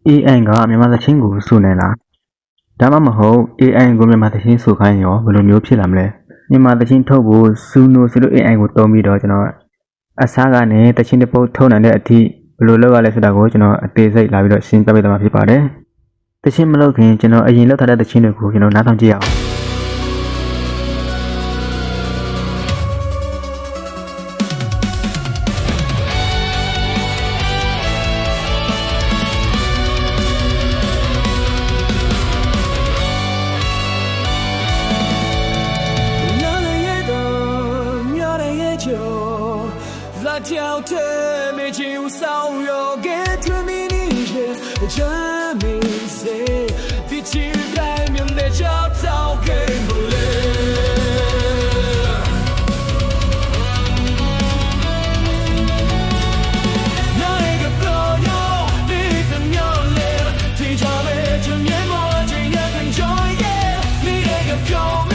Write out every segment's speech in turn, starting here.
AI ကမြန်မာသချင်းကိုဆိုနေလားဒါမှမဟုတ် AI ကိုမြန်မာသချင်းဆိုခိုင်းရောဘယ်လိုမျိုးဖြစ်လာမလဲမြန်မာသချင်းထုတ်ဖို့ Suno ဆိုလို့ AI ကိုသုံးပြီးတော့ကျွန်တော်အစားကနေသချင်းတစ်ပုတ်ထုတ်နိုင်တဲ့အထိဘယ်လိုလုပ်ရလဲဆိုတာကိုကျွန်တော်အသေးစိတ်လာပြီးတော့ရှင်းပြပေးသွားမှာဖြစ်ပါတယ်သချင်းမလုပ်ခင်ကျွန်တော်အရင်လုပ်ထားတဲ့သချင်းတွေကိုကျွန်တော်နားထောင်ကြည့်ရအောင်在挑剔没就骚扰给对面你人证明谁比起来面对找到给不了那一个朋友你很有脸提着没正面默契也很专业你那个表明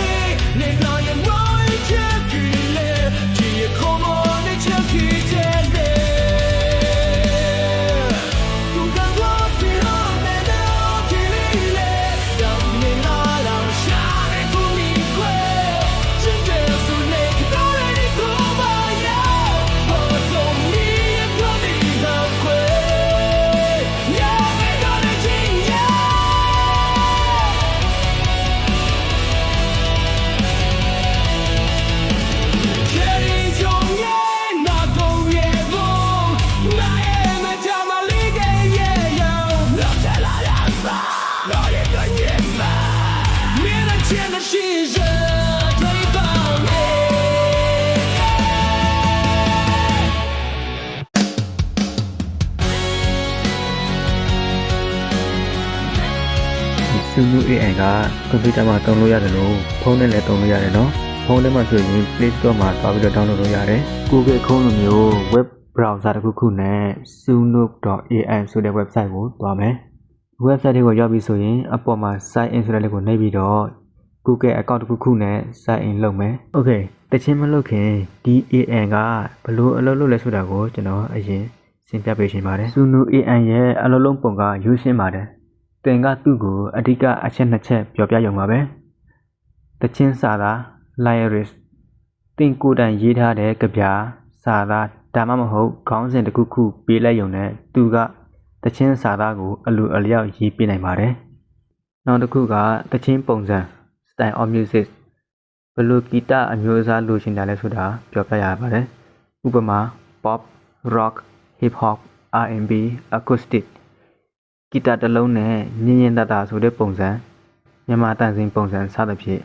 你那眼我一切距离只也空梦Suno AI ကကွန်ပျူတာမှာသုံးလို့ရတယ်လို့ဖုန်းနဲ့လည်းသုံးလို့ရတယ်နော်ဖုန်းထဲမှာဆိုရင် Play Store မှာသွားပြီးတော့ download လုပ်ရတယ် Google Chrome လိုမျိုး web browser တစ်ခုခုနဲ့ suno.ai ဆိုတဲ့ website ကိုသွားမယ် website ကိုရောက်ပြီဆိုရင်အပေါ်မှာ sign in ဆိုတဲ့လေးကိုနှိပ်ပြီးတော့ Google account တစ်ခုခုနဲ့ sign in လုပ်မယ် Okay တချင်းမလုပ်ခင်ဒီ AI ကဘယ်လိုအလုပ်လုပ်လဲဆိုတာကိုကျွန်တော်အရင်ရှင်းပြပေးချင်ပါတယ် Suno AI ရဲ့အလုပ်လုံးပုံကရိုးရှင်းပါတယ်တင်ကသူ့ကိုအဓိကအချက်နှစ်ချက်ပြောပြရုံပါပဲတချင်းစာသား lyrics တင်ကိုယ်တိုင်ရေးထားတဲ့ကြပြစာသားဒါမှမဟုတ်ခေါင်းစဉ်တစ်ခုခုပေးလိုက်ရုံနဲ့သူကတချင်းစာသားကိုအလိုအလျောက်ရေးပြနိုင်ပါတယ်နောက်တစ်ခုကတချင်းပုံစံ style of music ဘယ်လိုဂီတအမျိုးအစားလိုချင်တယ်လဲဆိုတာပြောပြရပါတယ်ဥပမာ pop rock hip hop R&B acousticဂီတတစ်လုံးနဲ့ညင်ညင်တတဆိုတဲ့ပုံစံမြန်မာတန်စင်ပုံစံစသဖြင့်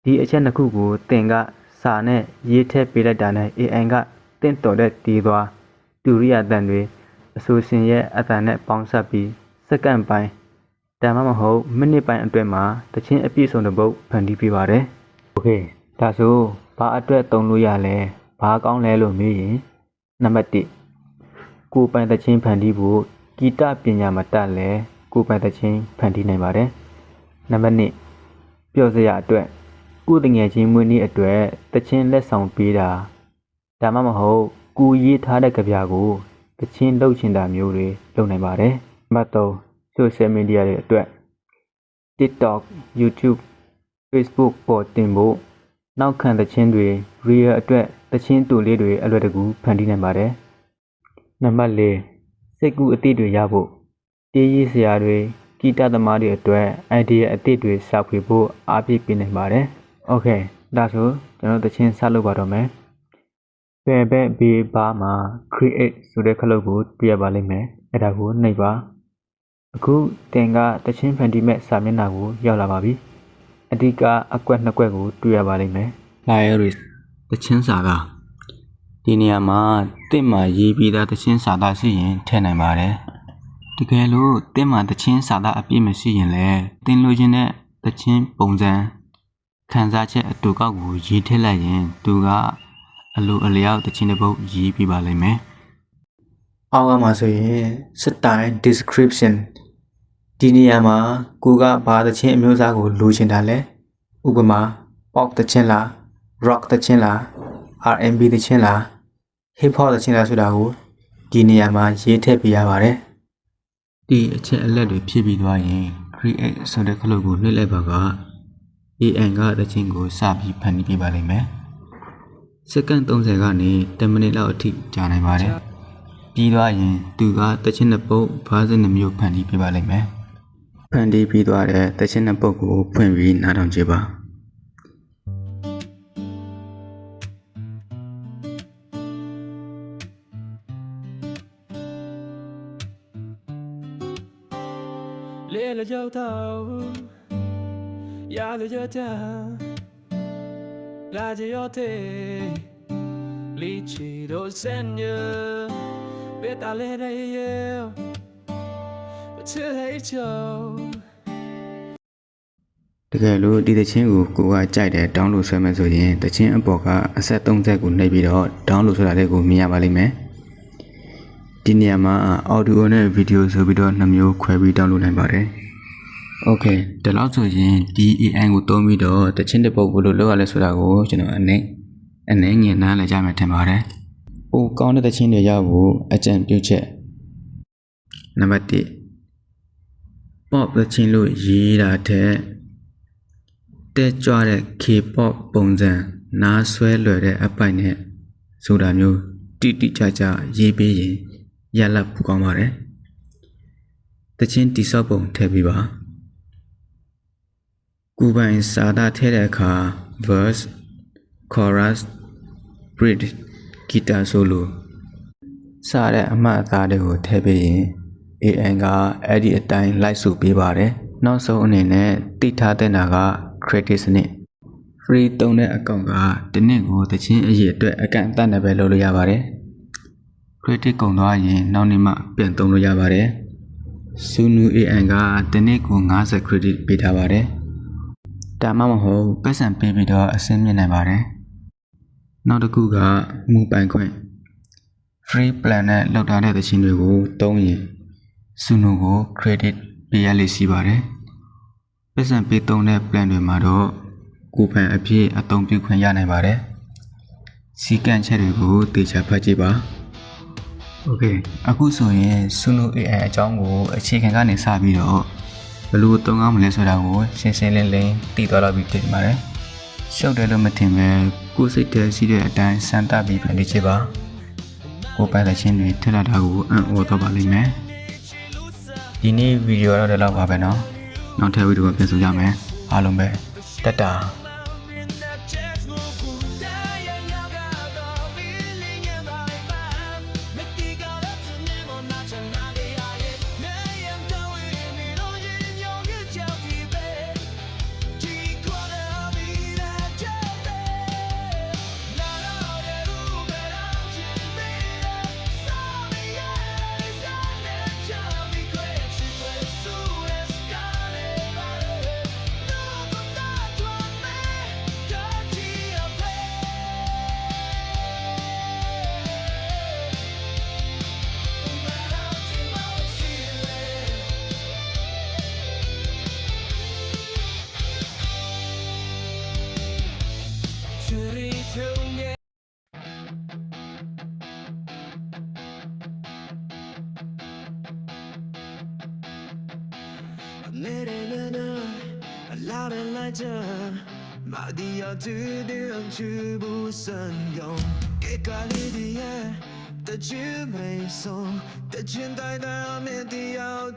ဒီအချက်နှစ်ခုကိုသင်ကစာနဲ့ရေးထည့်ပေးလိုက်တာနဲ့ AI ကတင့်တော်တဲ့တီးသွားတူရိယတန်တွေအဆိုရှင်ရဲ့အတန်နဲ့ပေါင်းစပ်ပြီးစက္ကန့်ပိုင်းဒါမှမဟုတ်မိနစ်ပိုင်းအတွင်းမှာတချင်းအပြည့်စုံတဲ့ပုတ်ဖန်တီးပေးပါတယ်။ Okay ဒါဆိုဘာအတွက်သုံးလို့ရလဲဘာကောင်းလဲလို့မေးရင်နံပါတ်1ကိုပိုင်တချင်းဖန်တီးဖို့ဂီတပညာမတတ်လဲကိုပိုင်သချင်းဖန်တီးနိုင်ပါတယ်နံပါတ်2ပျော်စရာအတွက်ကိုတငယ်ချင်းမွေးနေ့အတွက်သချင်းလက်ဆောင်ပေးတာဒါမှမဟုတ်ကိုရေးထားတဲ့ကြပြကိုသချင်းလုပ်ချင်တာမျိုးတွေလုပ်နိုင်ပါတယ်နံပါတ်3 social media တွေအတွက် TikTok YouTube Facebook ပေါ်တင်ဖို့နောက်ခံသချင်းတွေ reel အတွက်သချင်းတူလေးတွေအလွယ်တကူဖန်တီးနိုင်ပါတယ်နံပါတ်4စိတ်ကူးအသည့်တွေရဖို့တေးရေးဆရာတွေဂီတသမားတွေအတွက် idea အသည့်တွေရှာဖွေဖို့အားပေးပေးနိုင်ပါတယ်။ Okay ဒါဆိုကျွန်တော်သချင်းစလုပ်ပါတော့မယ်။ပဲဘက်ဘေးဘာမှာ create ဆိုတဲ့ခလုတ်ကိုတွေ့ရပါလိမ့်မယ်။အဲ့ဒါကိုနှိပ်ပါ။အခုတင်ကသချင်းဖန်တီးမဲ့စာမျက်နှာကိုရောက်လာပါပြီ။အဓိကအကွက်နှစ်ကွက်ကိုတွေ့ရပါလိမ့်မယ်။ Lyrics သချင်းစာကဒီနေရာမှာတင့်မှာရေးပြီးသားသချင်းစာသားရှိရင်ထည့်နိုင်ပါတယ်တကယ်လို့တင့်မှာသချင်းစာသားအပြည့်မရှိရင်လည်းတင်လိုချင်တဲ့သချင်းပုံစံခံစားချက်အတူကောက်ကိုရေးထည့်လိုက်ရင်သူကအလိုအလျောက်သချင်းတစ်ပုဒ်ရေးပြပါလိမ့်မယ်အောက်ကမှာဆိုရင် style description ဒီနေရာမှာကိုကဘာသချင်းအမျိုးအစားကိုလိုချင်တာလဲဥပမာ pop သချင်းလား rock သချင်းလား R&B သချင်းလား hip hop သချင်းလားဆိုတာကိုဒီနေရာမှာရေးထည့်ပြရပါတယ် ဒီအချက်အလက်တွေဖြည့်ပြီးသွားရင် create ဆိုတဲ့ခလုတ်ကိုနှိပ်လိုက်ပါက AI ကတခြင်းကိုစပြီးဖန်တီးပြပါလိမ့်မယ်စက္ကန့်30ကနေ10မိနစ်လောက်အထိကြာနိုင်ပါတယ်ပြီးသွားရင်သူကတခြင်းနှစ်ပုတ်ဘားစနစ်မျိုးဖန်တီးပြပါလိမ့်မယ်ဖန်တီးပြီးသွားတဲ့တခြင်းနှစ်ပုတ်ကိုဖွင့်ပြီးနားထောင်ကြည့်ပါလေ了就到，压了就到，拉着腰腿，力气都深着，别打累了也，不吃黑酒。 တကယ်လို့ဒီတခြင်းကိုကိုကကြိုက်တယ် download ဆွဲမယ်ဆိုရင်တခြင်းအပေါ်ကအဆက်30ကိုနှိပ်ပြီးတော့ download ဆိုတာလေးကိုမြင်ရပါလိမ့်မယ်ဒီနေရာမှာ audio နဲ့ video ဆိုပြီးတော့နှစ်မျိုးခွဲပြီး download နိုင်ပါတယ် Okay ဒီလောက်ဆိုရင်ဒီ AI ကိုသုံးပြီးတော့တခြင်းတစ်ပုတ်ဘယ်လိုလုပ်ရလဲဆိုတာကိုကျွန်တော်အနေငယ်နားလည်ကြမယ်ထင်ပါတယ်။ပိုကောင်းတဲ့တခြင်းတွေရဖို့အကြံပြုချက်နံပါတ်1 pop တခြင်းလို့ရေးတာတဲ့တက်ကြွတဲ့ K-pop ပုံစံနားဆွဲလွယ်တဲ့အပိုက်နဲ့ဆိုတာမျိုးတိတိကျကျရေးပေးရင်ရလတ်ပူကောင်းပါတယ်။တခြင်းတိဆောက်ပုံထည့်ပေးပါကိုပိုင်စာသားထည့်တဲ့အခါ verse chorus bridge guitar solo စတဲ့အမှတ်အသားတွေကိုထည့်ပေးရင် AI ကအဲ့ဒီအတိုင်းလိုက်ဆိုပေးပါတယ်နောက်ဆုံးအနေနဲ့တိထားတဲ့နာက credit စနစ် free သုံးတဲ့အကောင့်ကဒီနှစ်ကိုတခြင်းအရေးအတွက်အကန့်အသတ်နဲ့ပဲလုပ်လို့ရပါတယ် credit ကုန်သွားရင်နောက်နေ့မှပြန်သုံးလို့ရပါတယ် Sunu AI ကဒီနေ့ကို50 credit ပေးထားပါတယ်ဒါမှမဟုတ်ပတ်စံပေးပြီးတော့အဆင့်မြင့်နိုင်ပါတယ်နောက်တစ်ခုကမူပိုင်ခွင့် free plan နဲ့လောက်ထားတဲ့သချင်းတွေကိုသုံးရင် Suno ကို credit ပေးရလိမ့်ရှိပါတယ်ပတ်စံပေးသုံးတဲ့ plan တွေမှာတော့ကိုယ်ပိုင်အဖြစ်အသုံးပြုခွင့်ရနိုင်ပါတယ်စီကံချက်တွေကိုသေချာဖတ်ကြည့်ပါ Okay အခုဆိုရင် Suno AI အကြောင်းကိုအခြေခံကနေစပြီးတော့ဘယ်လိုသုံးအောင်မလဲဆိုတာကိုရှင်းရှင်းလင်းလင်းသိသွားတော့ပြီဖြစ်ပါတယ်။ရှုပ်တယ်လို့မထင်ပဲကိုယ်စိတ်ထဲရှိတဲ့အတိုင်းစမ်းသပ်ပြီးဖန်တီးချပါ။ကိုယ်ပိုင်တဲ့ချင်းတွေထက်လာတာကိုအံ့ဩတော့ပါလိမ့်မယ်။ဒီနေ့ဗီဒီယိုတော့ဒီလောက်ပါပဲနော်။နောက်ထပ်ဗီဒီယိုပြန်ဆုံကြမယ်။အားလုံးပဲတက်တာ။马蒂亚指定去不胜用，给咖喱的夜的剧没送，的全带的面的要。